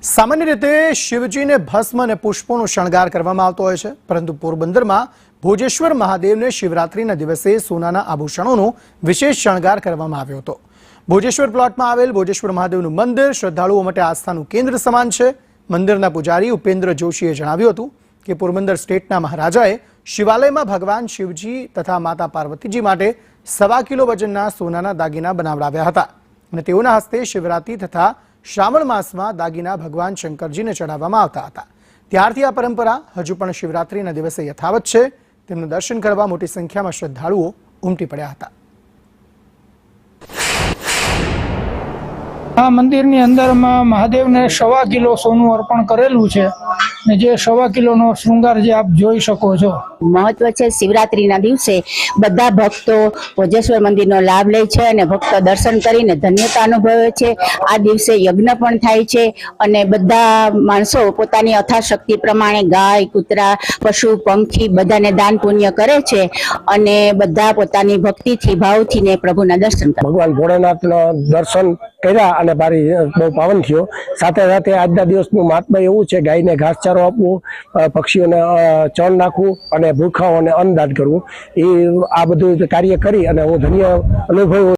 सामान्य रीते शिवजी ने भस्म और पुष्पों शणगार करवामां आवतो होय छे, परंतु पोरबंदर में भोजेश्वर महादेव ने शिवरात्रि दिवसे सोनाना आभूषणों विशेष शणगार करवामां आव्यो हतो। भोजेश्वर प्लॉट में आवेल भोजेश्वर महादेव मंदिर श्रद्धालुओं माटे आस्थानुं केन्द्र समान है। मंदिरना पुजारी उपेन्द्र जोशीए जणाव्युं हतुं कि पोरबंदर स्टेटना महाराजाए शिवालय में भगवान शिवजी तथा माता पार्वतीजी माटे 1.25 किलो वजनना सोनाना दागीना बनावडाव्या हता अने तेओना हस्ते शिवरात्रि तथा श्रावण मास में दागीना भगवान शंकरजी ने चढ़ाववामां आवता हता। त्यारथी आ परंपरा हजू पण शिवरात्रिना दिवसे यथावत छे। तेमनुं दर्शन करवा मोटी संख्या में श्रद्धालुओ उमटी पड्या हता। आ मंदिर अंदर में महादेव ने 1.25 किलो सोनू अर्पण करेलू है, जे 1.25 किलो नो श्रृंगार जे आप जोई शको छो। महत्व है शिवरात्रि ना दिवसे बधा भक्तो भोजेश्वर मंदिर नो लाभ ले छे अने भक्तो दर्शन करीने धन्यता अनुभवे छे। आ दिवसे यज्ञ पण थाय छे अने बधा माणसो पोतानी यथाशक्ति प्रमाणे गाय कूतरा पशु पंखी बधाने दान पुण्य करे छे अने बधा पोतानी भक्ति थी भाव थी ने प्रभुना दर्शन करे। भगवान भोलेनाथना दर्शन कर्या अने मारी बहु पावन थयो। साथे साथे आजना दिवसनुं महात्म्य एवुं छे, गायने घासचारो आपवो, पक्षीओने चण नाखवुं अने भूखाओने अन्नदान करवुं। आ बधुं कार्य करी अने हुं धन्य अनुभव्यो।